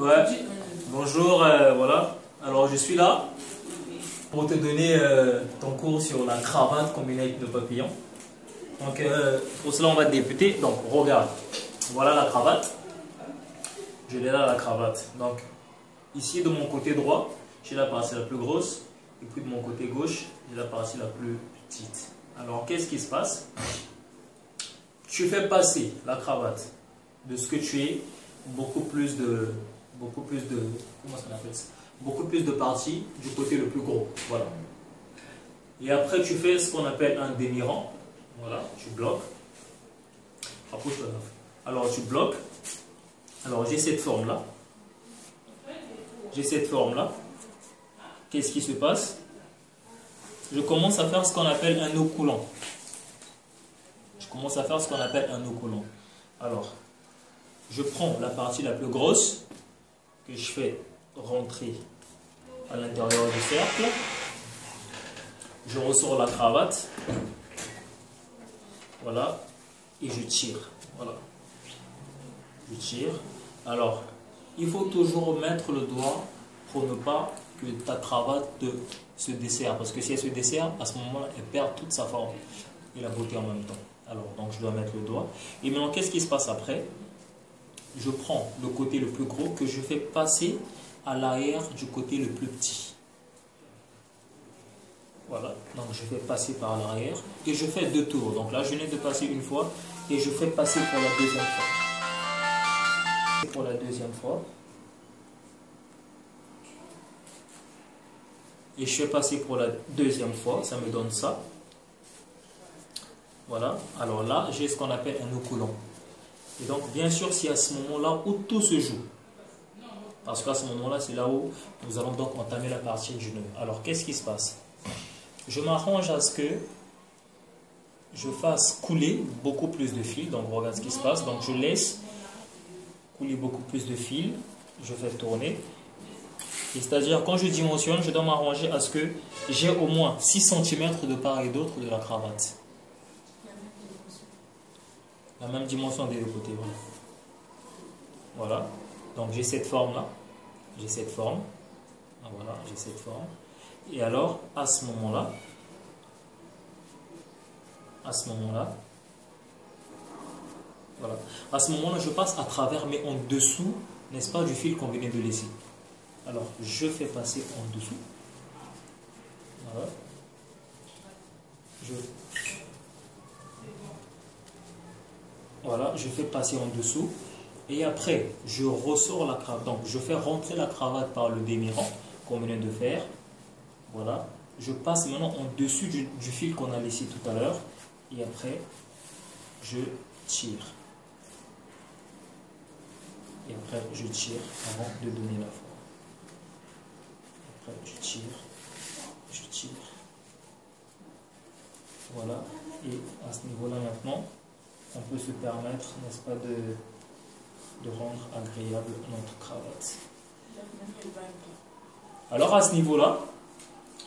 Ouais. Bonjour, voilà. Alors je suis là pour te donner ton cours sur la cravate combinée avec le papillon. Donc pour cela on va débuter. Donc regarde, voilà la cravate. Je l'ai là la cravate. Donc ici de mon côté droit, j'ai la partie la plus grosse. Et puis de mon côté gauche, j'ai la partie la plus petite. Alors qu'est-ce qui se passe? Tu fais passer la cravate de ce que tu es, beaucoup plus de comment ça s'appelle ça? Beaucoup plus de parties du côté le plus gros. Voilà. Et après tu fais ce qu'on appelle un demi-rang. Voilà, tu bloques. Rapproche-toi là. Alors tu bloques. Alors j'ai cette forme là. J'ai cette forme là. Qu'est-ce qui se passe? Je commence à faire ce qu'on appelle un nœud coulant. Je commence à faire ce qu'on appelle un nœud coulant. Alors, je prends la partie la plus grosse que je fais rentrer à l'intérieur du cercle. Je ressors la cravate. Voilà. Et je tire. Voilà. Je tire. Alors, il faut toujours mettre le doigt pour ne pas que ta cravate se desserre. Parce que si elle se desserre, à ce moment-là, elle perd toute sa forme et la beauté en même temps. Alors, donc je dois mettre le doigt. Et maintenant, qu'est-ce qui se passe après? Je prends le côté le plus gros que je fais passer à l'arrière du côté le plus petit. Voilà. Donc, je fais passer par l'arrière et je fais 2 tours. Donc là, je viens de passer une fois et je fais passer pour la deuxième fois. Pour la deuxième fois. Et je fais passer pour la deuxième fois. Ça me donne ça. Voilà, alors là, j'ai ce qu'on appelle un nœud coulant. Et donc, bien sûr, c'est à ce moment-là où tout se joue. Parce qu'à ce moment-là, c'est là où nous allons donc entamer la partie du nœud. Alors, qu'est-ce qui se passe? Je m'arrange à ce que je fasse couler beaucoup plus de fils. Donc, regarde ce qui se passe. Donc, je laisse couler beaucoup plus de fils. Je fais tourner. C'est-à-dire, quand je dimensionne, je dois m'arranger à ce que j'ai au moins 6 cm de part et d'autre de la cravate. La même dimension des deux côtés. Voilà. Voilà. Donc j'ai cette forme là. J'ai cette forme. Voilà, j'ai cette forme. Et alors, à ce moment-là, voilà. À ce moment-là, je passe à travers, mais en dessous, n'est-ce pas, du fil qu'on venait de laisser. Alors, je fais passer en dessous. Voilà. Voilà, je fais passer en dessous. Et après, je ressors la cravate. Donc, je fais rentrer la cravate par le demi-rang qu'on venait de faire. Voilà. Je passe maintenant en dessus du fil qu'on a laissé tout à l'heure. Et après, je tire. Et après, je tire avant de donner la forme. Après, je tire. Je tire. Voilà. Et à ce niveau-là maintenant, on peut se permettre, n'est-ce pas, de rendre agréable notre cravate. Alors à ce niveau-là,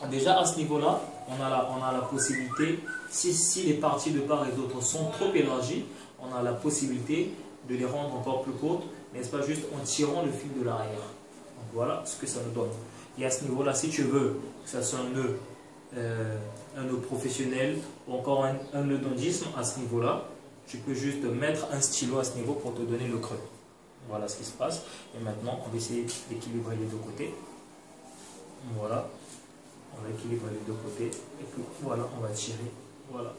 déjà à ce niveau-là, on a la possibilité, si les parties de part et d'autre sont trop élargies, on a la possibilité de les rendre encore plus courtes, n'est-ce pas, juste en tirant le fil de l'arrière. Donc voilà ce que ça nous donne. Et à ce niveau-là, si tu veux que ça soit un nœud professionnel ou encore un nœud d'ondisme, à ce niveau-là, tu peux juste mettre un stylo à ce niveau pour te donner le creux. Voilà ce qui se passe. Et maintenant, on va essayer d'équilibrer les deux côtés. Voilà. On va équilibrer les deux côtés. Et puis voilà, on va tirer. Voilà.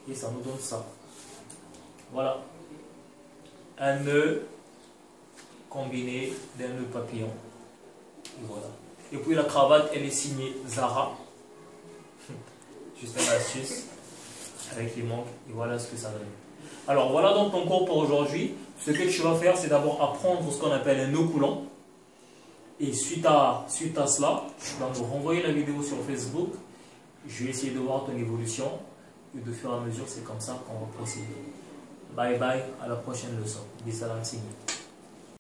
Et ça nous donne ça. Voilà. Un nœud combiné d'un nœud papillon. Et voilà. Et puis la cravate, elle est signée Zara. Juste une astuce avec les manques. Et voilà ce que ça donne. Alors voilà donc ton cours pour aujourd'hui. Ce que tu vas faire, c'est d'abord apprendre ce qu'on appelle un nœud coulant. Et suite à cela, tu vas me renvoyer la vidéo sur Facebook. Je vais essayer de voir ton évolution. Et de fur et à mesure, c'est comme ça qu'on va procéder. Bye bye, à la prochaine leçon. Bisalam Sini.